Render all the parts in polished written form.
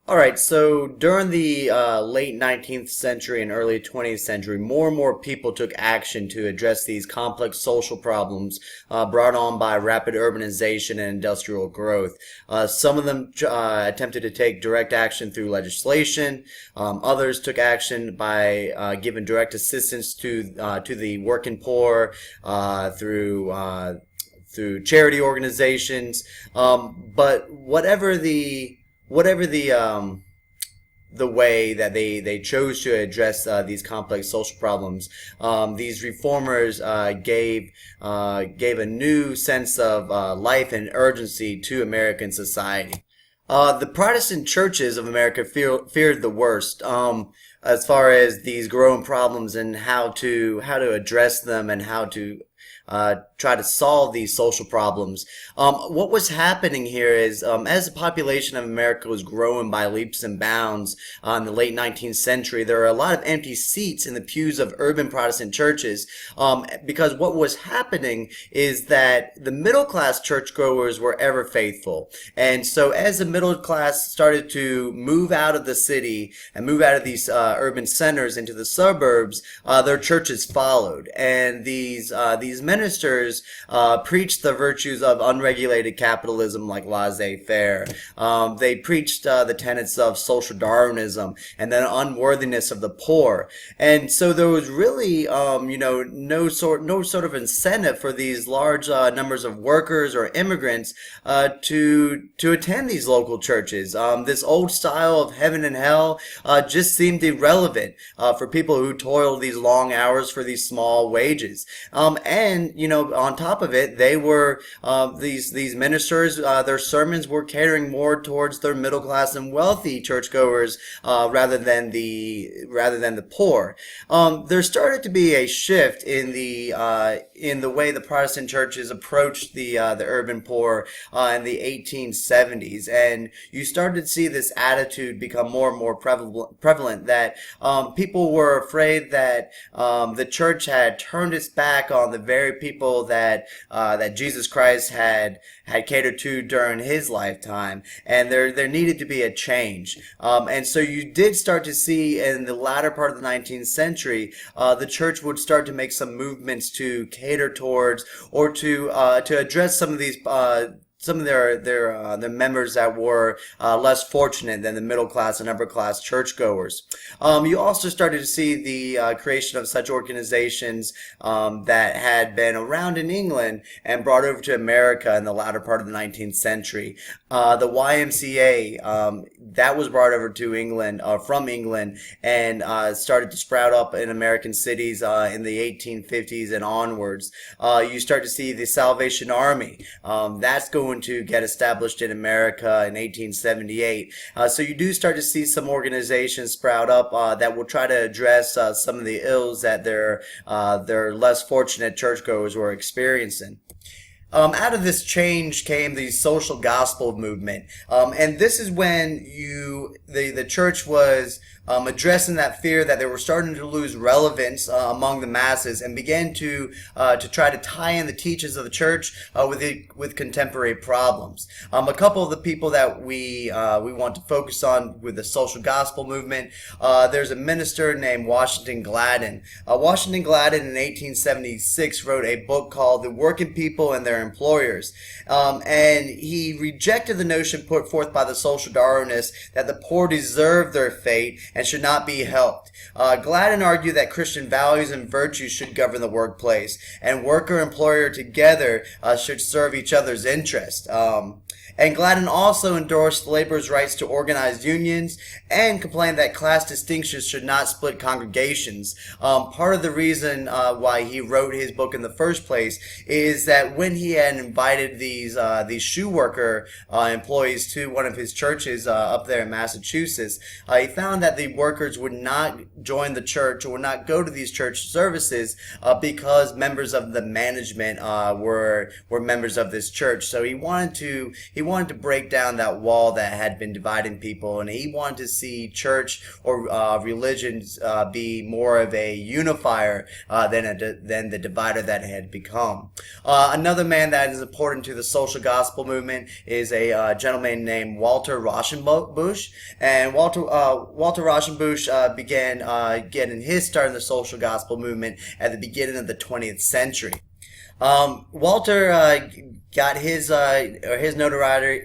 All right, so during the late 19th century and early 20th century, more and more people took action to address these complex social problems brought on by rapid urbanization and industrial growth. Some of them attempted to take direct action through legislation. Others took action by giving direct assistance to the working poor through charity organizations. But whatever the way that they chose to address these complex social problems. These reformers gave a new sense of life and urgency to American society. The Protestant churches of America feared the worst as far as these growing problems and how to address them and how to try to solve these social problems. What was happening here is, as the population of America was growing by leaps and bounds in the late 19th century, there were a lot of empty seats in the pews of urban Protestant churches, because what was happening is that the middle class churchgoers were ever faithful. And so as the middle class started to move out of the city and move out of these urban centers into the suburbs, their churches followed. And these ministers preached the virtues of unregulated capitalism like laissez-faire. They preached the tenets of social Darwinism and the unworthiness of the poor. And so there was really, no sort of incentive for these large numbers of workers or immigrants to attend these local churches. This old style of heaven and hell just seemed irrelevant for people who toiled these long hours for these small wages. And on top of it, they were these ministers. Their sermons were catering more towards their middle class and wealthy churchgoers rather than the poor. There started to be a shift in the way the Protestant churches approached the urban poor in the 1870s, and you started to see this attitude become more and more prevalent that people were afraid that the church had turned its back on the very people that Jesus Christ had catered to during his lifetime, and there needed to be a change. And so you did start to see in the latter part of the 19th century, the church would start to make some movements to cater towards or to address some of these some of their members that were less fortunate than the middle class and upper class churchgoers. You also started to see the creation of such organizations that had been around in England and brought over to America in the latter part of the 19th century. The YMCA that was brought over to England from England and started to sprout up in American cities in the 1850s and onwards. You start to see the Salvation Army. That's going to get established in America in 1878. So you do start to see some organizations sprout up that will try to address some of the ills that their less fortunate churchgoers were experiencing. Out of this change came the social gospel movement, and this is when the church was addressing that fear that they were starting to lose relevance among the masses, and began to try to tie in the teachings of the church with contemporary problems. A couple of the people that we want to focus on with the social gospel movement. There's a minister named Washington Gladden. Washington Gladden in 1876 wrote a book called "The Working People and Their Employers," and he rejected the notion put forth by the social Darwinists that the poor deserve their fate and should not be helped. Gladden argued that Christian values and virtues should govern the workplace, and worker and employer together should serve each other's interest. And Gladden also endorsed laborers' rights to organize unions and complained that class distinctions should not split congregations. Part of the reason why he wrote his book in the first place is that when he had invited these shoe worker employees to one of his churches up there in Massachusetts, he found that the workers would not join the church or would not go to these church services because members of the management were members of this church. So he wanted wanted to break down that wall that had been dividing people, and he wanted to see church or religions be more of a unifier than the divider that it had become. Another man that is important to the social gospel movement is a gentleman named Walter Rauschenbusch, and Walter Rauschenbusch began getting his start in the social gospel movement at the beginning of the 20th century. Walter got his notoriety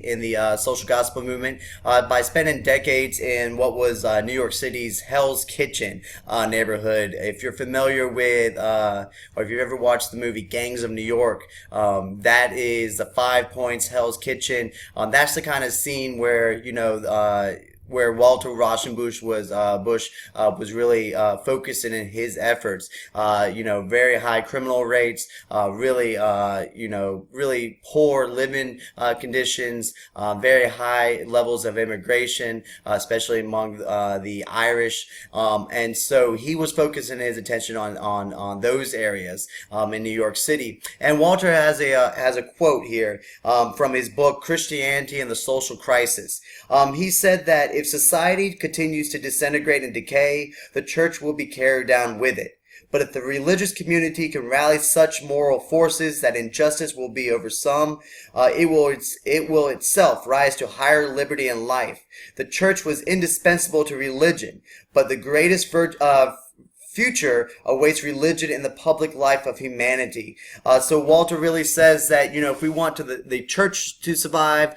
in the social gospel movement by spending decades in what was New York City's Hell's Kitchen neighborhood. If you're familiar with, or if you've ever watched the movie Gangs of New York, that is the 5 Points Hell's Kitchen. That's the kind of scene where, where Walter Rauschenbusch was really focusing in his efforts. Very high criminal rates, really poor living conditions, very high levels of immigration, especially among the Irish. And so he was focusing his attention on those areas in New York City. And Walter has a quote here from his book Christianity and the Social Crisis. He said that if society continues to disintegrate and decay, the church will be carried down with it. But if the religious community can rally such moral forces that injustice will be overcome, it will itself rise to higher liberty and life. The church was indispensable to religion, but the greatest future awaits religion in the public life of humanity. So Walter really says that, if we want the church to survive,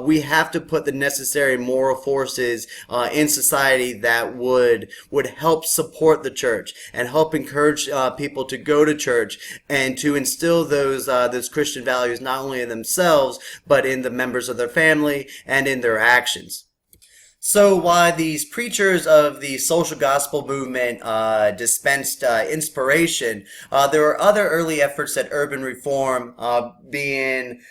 we have to put the necessary moral forces in society that would help support the church and help encourage people to go to church and to instill those Christian values not only in themselves, but in the members of their family and in their actions. So while these preachers of the social gospel movement dispensed inspiration, there were other early efforts at urban reform being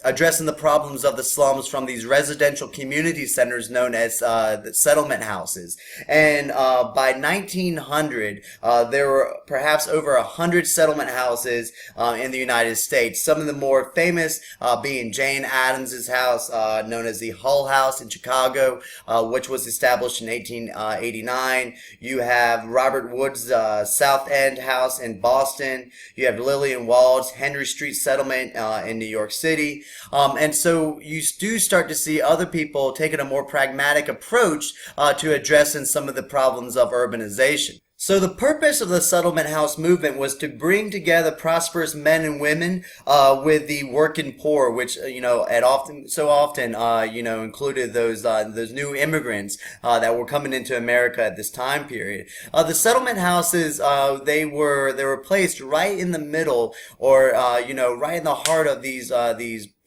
addressing the problems of the slums from these residential community centers known as the settlement houses. And by 1900, there were perhaps over 100 settlement houses in the United States. Some of the more famous being Jane Addams's house, known as the Hull House in Chicago, which was established in 1889. You have Robert Wood's South End house in Boston. You have Lillian Wald's Henry Street Settlement in New York City. And so you do start to see other people taking a more pragmatic approach to addressing some of the problems of urbanization. So the purpose of the settlement house movement was to bring together prosperous men and women with the working poor, which often included those new immigrants that were coming into America at this time period. The settlement houses they were placed right in the middle, or right in the heart of these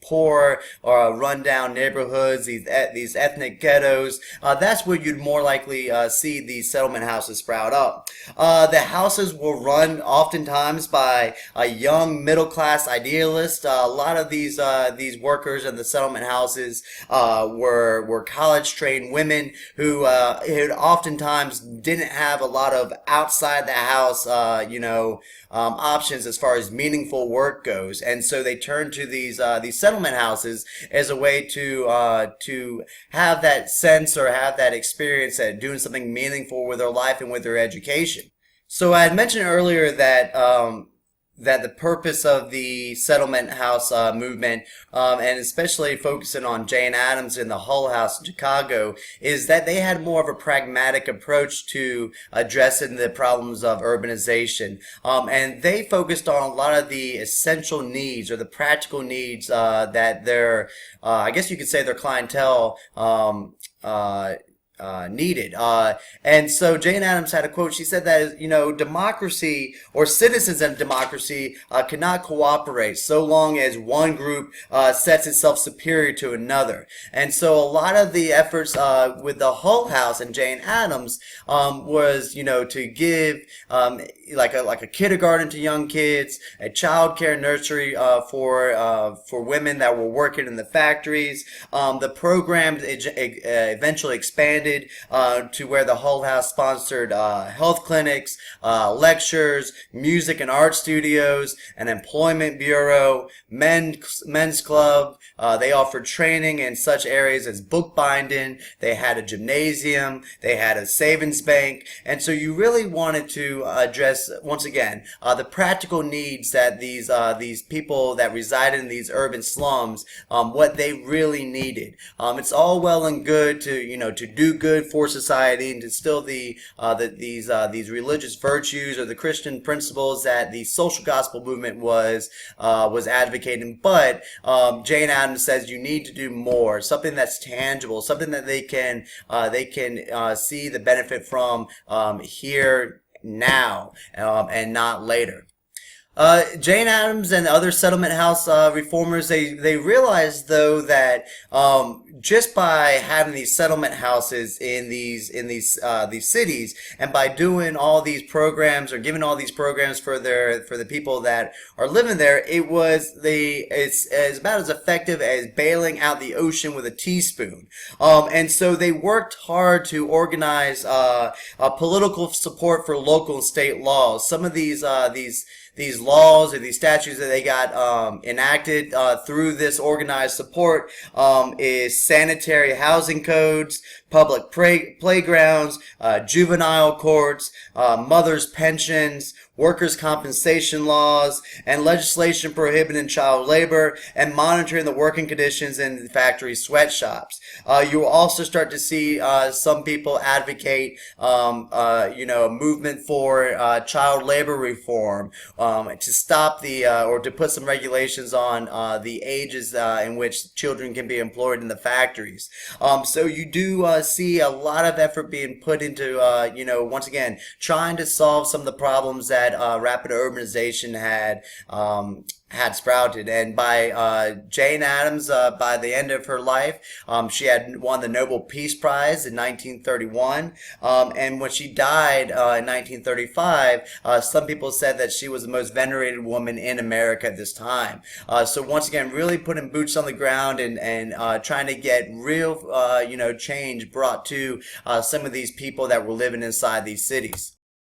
poor or rundown neighborhoods, these ethnic ghettos. That's where you'd more likely see these settlement houses sprout up. The houses were run oftentimes by a young middle-class idealist. A lot of these workers in the settlement houses were college-trained women who oftentimes didn't have a lot of outside the house options as far as meaningful work goes, and so they turned to these settlement houses as a way to have that sense or have that experience at doing something meaningful with their life and with their education. So I had mentioned earlier that the purpose of the settlement house movement, and especially focusing on Jane Addams in the Hull House in Chicago, is that they had more of a pragmatic approach to addressing the problems of urbanization. And they focused on a lot of the essential needs or the practical needs that their, I guess you could say their clientele needed. And so Jane Addams had a quote. She said that, democracy or citizens of democracy cannot cooperate so long as one group sets itself superior to another. And so a lot of the efforts with the Hull House and Jane Addams was, to give like a kindergarten to young kids, a child care nursery for women that were working in the factories. The program eventually expanded expanded to where the Hull House sponsored health clinics, lectures, music and art studios, an employment bureau, men's club. They offered training in such areas as bookbinding. They had a gymnasium. They had a savings bank. And so you really wanted to address, once again, the practical needs that these people that resided in these urban slums, what they really needed. It's all well and good to do good for society and to instill these religious virtues or the Christian principles that the social gospel movement was advocating. But Jane Addams says you need to do more, something that's tangible, something that they can see the benefit from here now and not later. Jane Addams and other settlement house reformers, they realized though that just by having these settlement houses in these cities, and by doing all these programs or giving all these programs for the people that are living there, it's about as effective as bailing out the ocean with a teaspoon. And so they worked hard to organize political support for local and state laws. Some of these laws or these statutes that they got enacted through this organized support is sanitary housing codes, public playgrounds, juvenile courts, mothers' pensions, workers' compensation laws, and legislation prohibiting child labor and monitoring the working conditions in factory sweatshops. You will also start to see some people advocate, a movement for child labor reform, to stop or to put some regulations on the ages in which children can be employed in the factories. So you do see a lot of effort being put into, once again, trying to solve some of the problems that rapid urbanization had sprouted. And by Jane Addams, by the end of her life, she had won the Nobel Peace Prize in 1931. And when she died in 1935, some people said that she was the most venerated woman in America at this time. So once again, really putting boots on the ground and trying to get real, change brought to some of these people that were living inside these cities.